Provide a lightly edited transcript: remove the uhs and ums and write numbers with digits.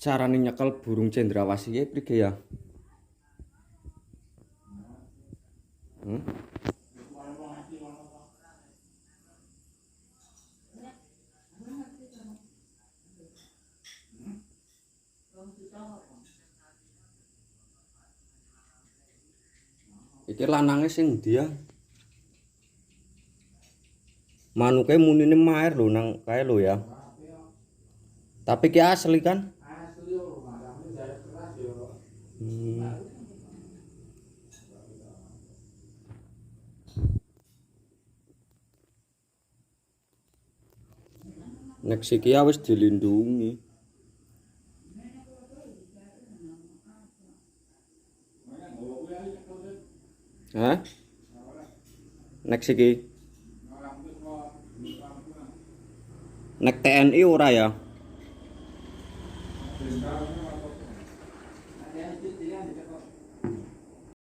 carane nyekel burung cendrawasih ya prige ya? Hmm? Iki lanange sing ndi ya? Manuke munine maer lho nang kae lho ya. Tapi ki asli kan? Hmm. Nek siki ya wis dilindungi. Hah? Nek siki. Nek TNI ora ya?